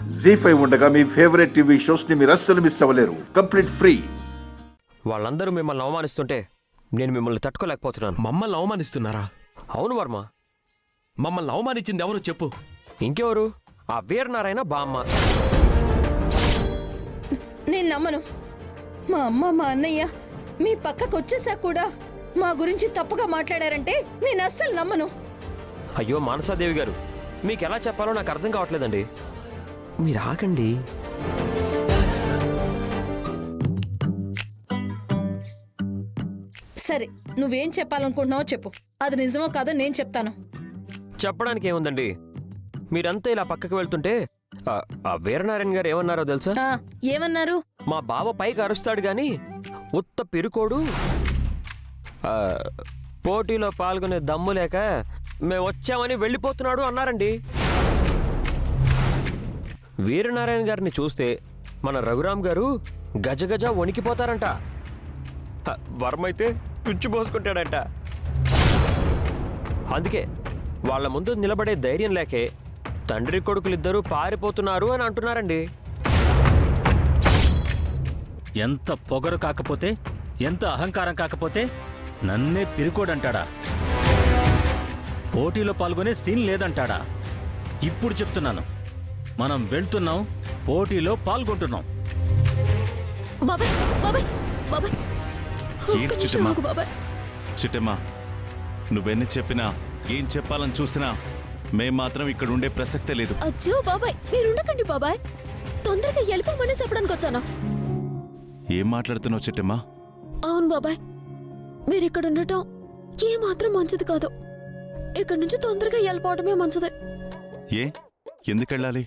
జీ5 ఉండగా మీ favourite TV shows ని మీరు అస్సలు మిస్ అవ్వలేరు. Complete free. వాళ్ళందరూ మిమ్మల్ని అవమానిస్తుంటే నేను మిమ్మల్ని తట్టుకోలేకపోతున్నాను. మమ్మల్ని అవమానిస్తున్నారా? అవును వర్మ. మమ్మల్ని అవమానించింది ఎవరు చెప్పు? ఇంకెవరు? ఆ వీరనారాయణ బామ్మ. నేను నమ్మను. మా అమ్మ మా అన్నయ్య మీ పక్కకు వచ్చేసాక కూడా మా గురించి తప్పుగా మాట్లాడారంటే నేను అస్సలు నమ్మను. అయ్యో మానసాదేవి గారు, మీకు ఎలా చెప్పాలో నాకు అర్థం కావట్లేదండి. మీరు ఆగండి. సరే, నువ్వేం చెప్పాలనుకుంటున్నావో చెప్పు. అది నిజమో కాదో నేను చెప్తాను. చెప్పడానికి ఏముందండి, మీరంతా ఇలా పక్కకు వెళ్తుంటే ఆ వీరనారాయణ గారు ఏమన్నారో తెలుసా? ఏమన్నారు? మా బావ పైకి అరుస్తాడు గాని ఉత్త పిరుకోడు, పోటీలో పాల్గొనే దమ్ము లేక మేము వచ్చామని వెళ్ళిపోతున్నాడు అన్నారండి. వీరనారాయణ గారిని చూస్తే మన రఘురామ్ గారు గజగజ వణికిపోతారంట. వర్మైతే తుచ్చిపోసుకుంటాడంట. అందుకే వాళ్ళ ముందు నిలబడే ధైర్యం లేకే తండ్రి కొడుకులిద్దరూ పారిపోతున్నారు అని అంటున్నారండి. ఎంత పొగరు కాకపోతే, ఎంత అహంకారం కాకపోతే నన్నే పిరుకోడంటాడా? పోటీలో పాల్గొనే సీన్ లేదంటాడా? ఇప్పుడు చెప్తున్నాను, మనం వెళ్తున్నాం, పోటీలో పాల్గొంటున్నాం. బాబాయ్ బాబాయ్ బాబాయ్ చిట్టమ్మా, నువ్వెన్ని చెప్పినా ఏం చెప్పాలని చూసినా మేం మాత్రం ఇక్కడ ఉండే ప్రసక్తే లేదు. అచ్చో బాబాయ్, మీరుండకండి బాబాయ్, తొందరగా వెళ్ళిపోమని చెప్పడానికి వచ్చాను. ఏం మాట్లాడుతున్నావు చిట్టమ్మా? అవును బాబాయ్, మీరు ఇక్కడ ఉండటం ఏమాత్రం మంచిది కాదు. ఇక్కడ నుంచి తొందరగా వెళ్ళిపోవడమే మంచిది. ఏ, ఎందుకెళ్ళాలి?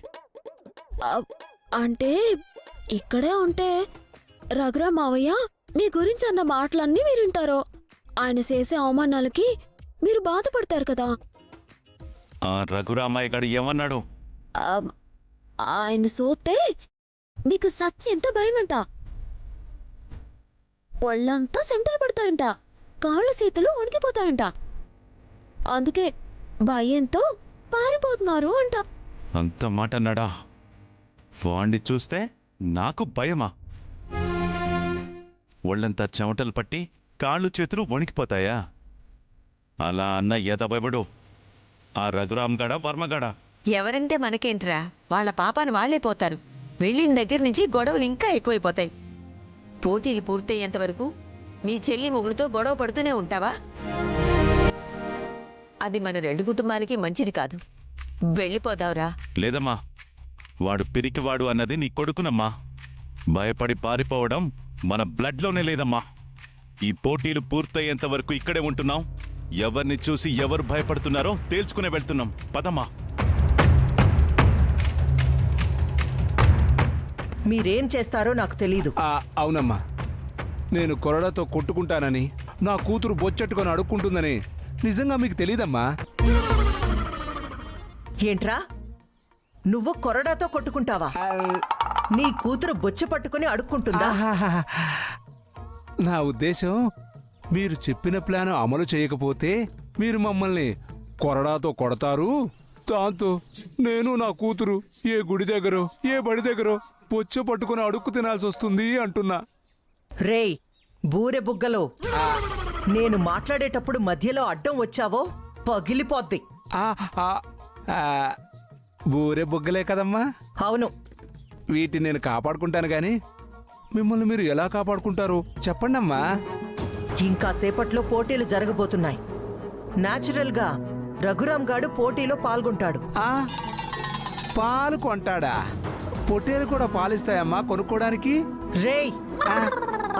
అంటే ఇక్కడే ఉంటే రఘురా మావయ్య మీ గురించి అన్న మాటలన్నీ మీరు వింటారు. ఆయన చేసే అవమానాలకి మీరు బాధపడతారు కదా. ఆ రఘురామయ్య గారు ఏమన్నాడు? ఆయన సోతే మీకు సచ్చి ఎంత భయమంట. ఒళ్ళంతా సెంటర్ పడతాయంట, కాళ్ళు చేతులు వణికిపోతాయంట. అందుకే భయంతో పారిపోతున్నారు అంట. అంత మాట అన్నాడా? వాణ్ణి చూస్తే నాకు భయమా? ఒళ్ళంతా చెమటలు పట్టి కాళ్ళు చేతులు వణికిపోతాయా? అలా అన్న ఎదబడు ఆ రఘురామ్ గడ వర్మగడ. ఎవరంటే మనకేంట్రా, వాళ్ళ పాపాను వాళ్లే పోతారు. వెళ్ళిన దగ్గర నుంచి గొడవలు ఇంకా ఎక్కువైపోతాయి. పోటీలు పూర్తయ్యేంత వరకు మీ చెల్లి మొగుడుతో గొడవ పడుతూనే ఉంటావా? అది మన రెండు కుటుంబాలకి మంచిది కాదు. వెళ్ళిపోదావురా. లేదమ్మా, వాడు పిరికివాడు అన్నది నీ కొడుకునమ్మా. భయపడి పారిపోవడం మన బ్లడ్లోనే లేదమ్మా. ఈ పోటీలు పూర్తయ్యేంత వరకు ఇక్కడే ఉంటున్నాం. ఎవరిని చూసి ఎవరు భయపడుతున్నారో తేల్చుకునే వెళ్తున్నాం. పదమ్మా. మీరేం చేస్తారో నాకు తెలీదు. అవునమ్మా, నేను కొరడాతో కొట్టుకుంటానని, నా కూతురు బొచ్చెట్టుకొని అడుక్కుంటుందని నిజంగా మీకు తెలీదమ్మా? ఏంట్రా, నువ్వు కొరడాతో కొట్టుకుంటావా? నీ కూతురు బొచ్చు పట్టుకుని అడుక్కుంటుందా? నా ఉద్దేశం, మీరు చెప్పిన ప్లాన్ అమలు చేయకపోతే మీరు మమ్మల్ని కొరడాతో కొడతారు. దాంతో నేను నా కూతురు ఏ గుడి దగ్గరో ఏ బడి దగ్గరో బొచ్చు పట్టుకుని అడుక్కు తినాల్సి వస్తుంది అంటున్నా. రేయ్ బూరె బుగ్గలో, నేను మాట్లాడేటప్పుడు మధ్యలో అడ్డం వచ్చావో పగిలిపోద్ది. బూరె బుగ్గలే కదమ్మా? అవును. వీటిని నేను కాపాడుకుంటాను గాని మిమ్మల్ని మీరు ఎలా కాపాడుకుంటారు చెప్పండమ్మా. ఇంకా సేపట్లో పోటీలు జరగబోతున్నాయి. న్యాచురల్ గా రఘురామ్ గాడు పోటీలో పాల్గొంటాడు. పాలు కొంటాడా? పొట్టేలు కూడా పాలిస్తాయమ్మా కొనుక్కోడానికి? రేయ్,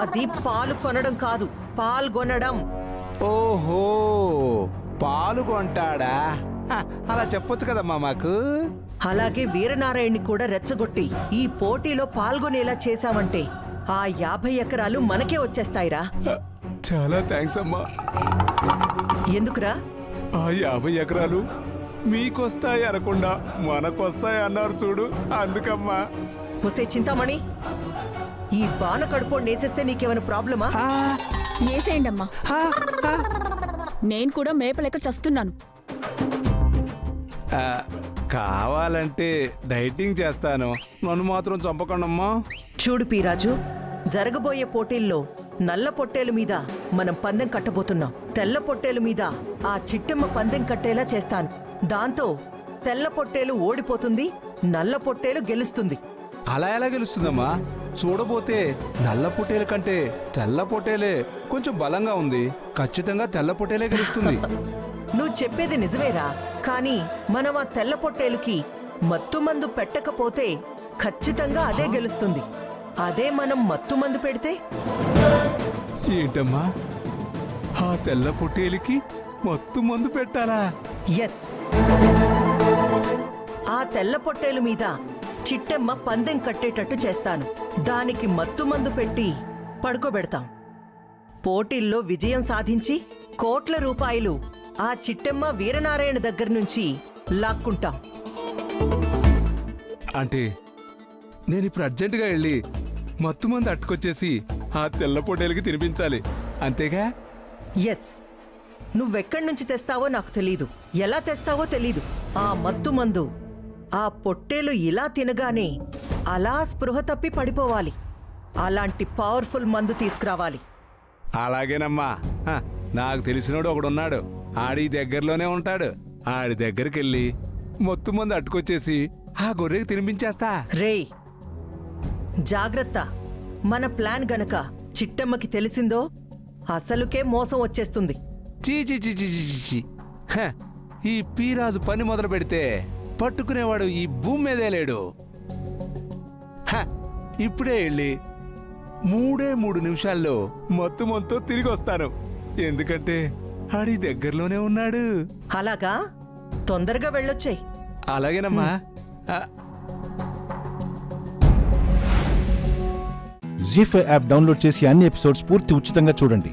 అది పాలు కొనడం కాదు, పాల్గొనడం. ఓహో, పాలు కొంటాడా? అలా చెప్పొచ్చు కదమ్మా మాకు. అలాగే వీరనారాయణ్ని కూడా రెచ్చగొట్టి ఈ పోటీలో పాల్గొనేలా చేశామంటే ఆ 50 ఎకరాలు మనకే వచ్చేస్తాయిరా. చాలా థ్యాంక్స్ అమ్మా. ఎందుకురా? ఆ 50 ఎకరాలు మీకొస్తాయి అనకుండా మనకొస్తాయి అన్నారు చూడు, అందుకమ్మా. ఒసే చింతామణి, ఈ బాణ కడుపు నేసేస్తే నీకేమైనా ప్రాబ్లమా? వేసేయండి అమ్మా, నేను కూడా మేపలేక చస్తున్నాను. కావాలంటే డైటింగ్ చేస్తాను, నన్ను మాత్రం చంపకండమ్మా. చూడు పీరాజు, జరగబోయే పోటీల్లో నల్ల పొట్టేలు మీద మనం పందెం కట్టబోతున్నాం. తెల్ల పొట్టేలు మీద ఆ చిట్టెమ్మ పందెం కట్టేలా చేస్తాను. దాంతో తెల్ల పొట్టేలు ఓడిపోతుంది, నల్ల పొట్టేలు గెలుస్తుంది. అలా ఎలా గెలుస్తుందమ్మా? చూడబోతే నల్ల పొట్టేల కంటే తెల్ల పొట్టేలే కొంచెం బలంగా ఉంది. ఖచ్చితంగా తెల్ల పొట్టేలే గెలుస్తుంది. నువ్వు చెప్పేది నిజమేరా, కానీ మనం ఆ తెల్ల పొట్టేలుకి మత్తుమందు పెట్టకపోతే ఖచ్చితంగా అదే గెలుస్తుంది. అదే మనం మత్తుమందు పెడితే ఏంటమ్మా, ఆ తెల్ల పొట్టేలికి మత్తు మందు పెట్టాలా? ఎస్, ఆ తెల్ల పొట్టేలు మీద చిట్టెమ్మ పందెం కట్టేటట్టు చేస్తాను. దానికి మత్తుమందు పెట్టి పడుకోబెడతాం. పోటీల్లో విజయం సాధించి కోట్ల రూపాయలు ఆ చిట్టెమ్మ వీరనారాయణ దగ్గర నుంచి లాక్కుంటాం. అంటే నేనిప్పుడు అర్జెంటుగా వెళ్ళి మత్తు మందు అట్టుకొచ్చేసి ఆ తెల్ల పొట్టేలకి తినిపించాలి, అంతేగా? ఎస్, నువ్వెక్కడి నుంచి తెస్తావో నాకు తెలీదు, ఎలా తెస్తావో తెలీదు. ఆ మత్తు మందు ఆ పొట్టేలు ఇలా తినగానే అలా స్పృహ తప్పి పడిపోవాలి. అలాంటి పవర్ఫుల్ మందు తీసుకురావాలి. అలాగేనమ్మా. నాకు తెలిసినోడు ఒకడున్నాడు, ఆడి దగ్గరలోనే ఉంటాడు. ఆడి దగ్గరికెళ్ళి మత్తు మందు అట్టుకొచ్చేసి ఆ గొర్రెకి తినిపించేస్తా. రేయ్, జాగ్రత్త. మన ప్లాన్ గనక చిట్టమ్మకి తెలిసిందో అసలుకే మోసం వచ్చేస్తుంది. చీ చీ చీ చీ చీ చీ. హ, ఈ పీరాజు పని మొదలు పెడితే పట్టుకునేవాడు ఈ భూమి మీదే లేడు. హ, ఇప్పుడే వెళ్ళి 3 నిమిషాల్లో మత్తు మంతో తిరిగి వస్తాను. ఎందుకంటే ఆడి దగ్గరలోనే ఉన్నాడు. అలాగా, తొందరగా వెళ్ళొచ్చాయి. అలాగేనమ్మా. జీ5 యాప్ డౌన్లోడ్ చేసి అన్ని ఎపిసోడ్స్ పూర్తి ఉచితంగా చూడండి.